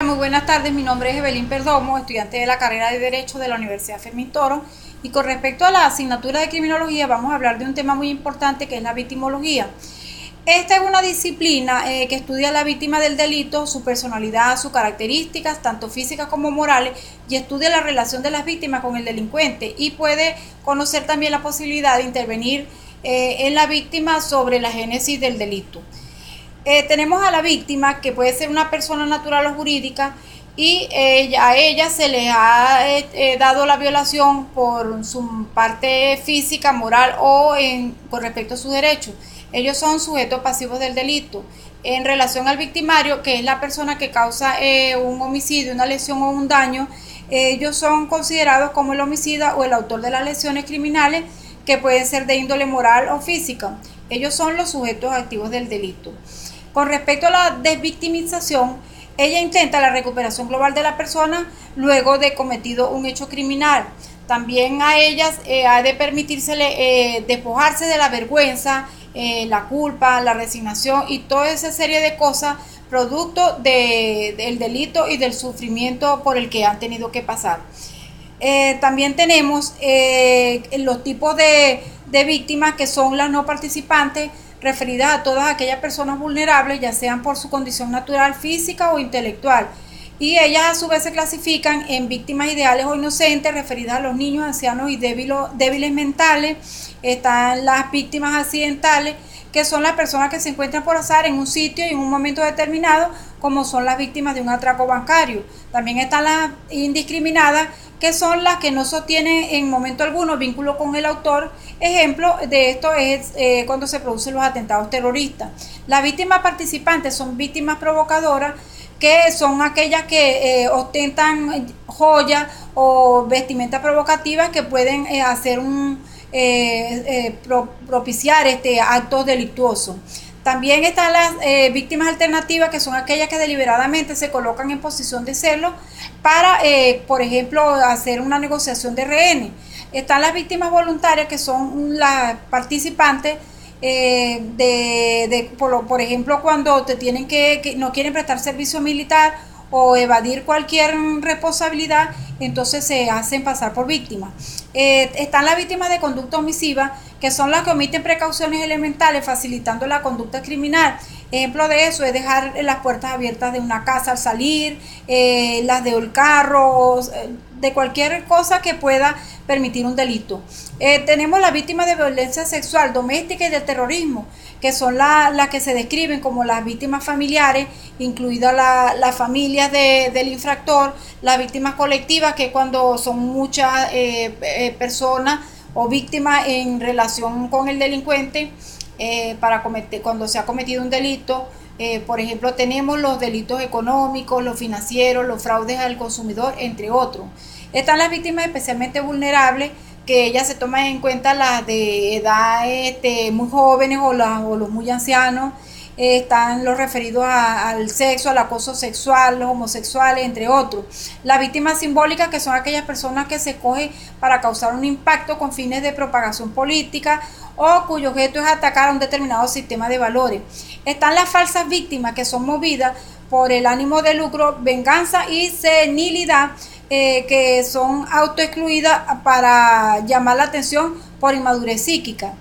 Muy buenas tardes, mi nombre es Evelyn Perdomo, estudiante de la carrera de Derecho de la Universidad Fermín Toro, y con respecto a la asignatura de Criminología vamos a hablar de un tema muy importante que es la victimología. Esta es una disciplina que estudia a la víctima del delito, su personalidad, sus características, tanto físicas como morales, y estudia la relación de las víctimas con el delincuente y puede conocer también la posibilidad de intervenir en la víctima sobre la génesis del delito. Tenemos a la víctima, que puede ser una persona natural o jurídica, y a ella se le ha dado la violación por su parte física, moral o con respecto a sus derechos. Ellos son sujetos pasivos del delito. En relación al victimario, que es la persona que causa un homicidio, una lesión o un daño, ellos son considerados como el homicida o el autor de las lesiones criminales, que pueden ser de índole moral o física. Ellos son los sujetos activos del delito. Con respecto a la desvictimización, ella intenta la recuperación global de la persona luego de cometido un hecho criminal. También a ellas ha de permitírsele despojarse de la vergüenza, la culpa, la resignación y toda esa serie de cosas producto del delito y del sufrimiento por el que han tenido que pasar. También tenemos los tipos de víctimas, que son las no participantes, referidas a todas aquellas personas vulnerables, ya sean por su condición natural, física o intelectual. Y ellas a su vez se clasifican en víctimas ideales o inocentes, referidas a los niños, ancianos y débiles mentales. Están las víctimas accidentales, que son las personas que se encuentran por azar en un sitio y en un momento determinado, como son las víctimas de un atraco bancario. También están las indiscriminadas, que son las que no sostienen en momento alguno vínculo con el autor. Ejemplo de esto es cuando se producen los atentados terroristas. Las víctimas participantes son víctimas provocadoras, que son aquellas que ostentan joyas o vestimentas provocativas que pueden hacer propiciar actos delictuosos. También están las víctimas alternativas, que son aquellas que deliberadamente se colocan en posición de serlo para, por ejemplo, hacer una negociación de rehenes. Están las víctimas voluntarias, que son las participantes por ejemplo, cuando te tienen que no quieren prestar servicio militar o evadir cualquier responsabilidad, entonces se hacen pasar por víctimas. Están las víctimas de conducta omisiva, que son las que omiten precauciones elementales, facilitando la conducta criminal. Ejemplo de eso es dejar las puertas abiertas de una casa al salir, las del carro, de cualquier cosa que pueda permitir un delito. Tenemos las víctimas de violencia sexual, doméstica y de terrorismo, que son las que se describen como las víctimas familiares, incluidas las familias del infractor. Las víctimas colectivas, que cuando son muchas personas o víctimas en relación con el delincuente, cuando se ha cometido un delito. Por ejemplo, tenemos los delitos económicos, los financieros, los fraudes al consumidor, entre otros. Están las víctimas especialmente vulnerables, que ellas se toman en cuenta las de edad muy jóvenes o los muy ancianos. Están los referidos al sexo, al acoso sexual, los homosexuales, entre otros. Las víctimas simbólicas, que son aquellas personas que se escogen para causar un impacto con fines de propagación política o cuyo objeto es atacar a un determinado sistema de valores. Están las falsas víctimas, que son movidas por el ánimo de lucro, venganza y senilidad, que son autoexcluidas para llamar la atención por inmadurez psíquica.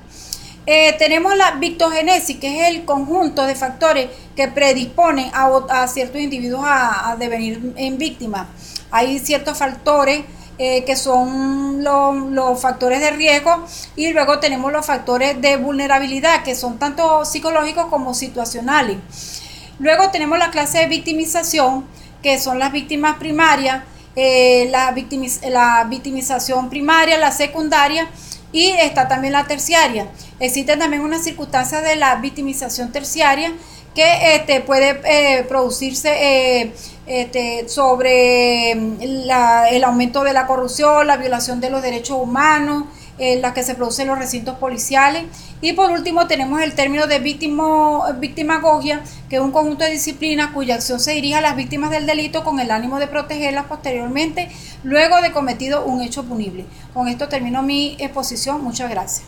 Tenemos la victogénesis, que es el conjunto de factores que predisponen a ciertos individuos a devenir en víctimas. Hay ciertos factores que son los factores de riesgo, y luego tenemos los factores de vulnerabilidad, que son tanto psicológicos como situacionales. Luego tenemos la clase de victimización, que son las víctimas primarias, la victimización primaria, la secundaria, y está también la terciaria. Existen también unas circunstancias de la victimización terciaria, que puede producirse sobre el aumento de la corrupción, la violación de los derechos humanos, las que se producen en los recintos policiales. Y por último tenemos el término de victimagogia, que es un conjunto de disciplinas cuya acción se dirige a las víctimas del delito con el ánimo de protegerlas posteriormente, luego de cometido un hecho punible. Con esto termino mi exposición. Muchas gracias.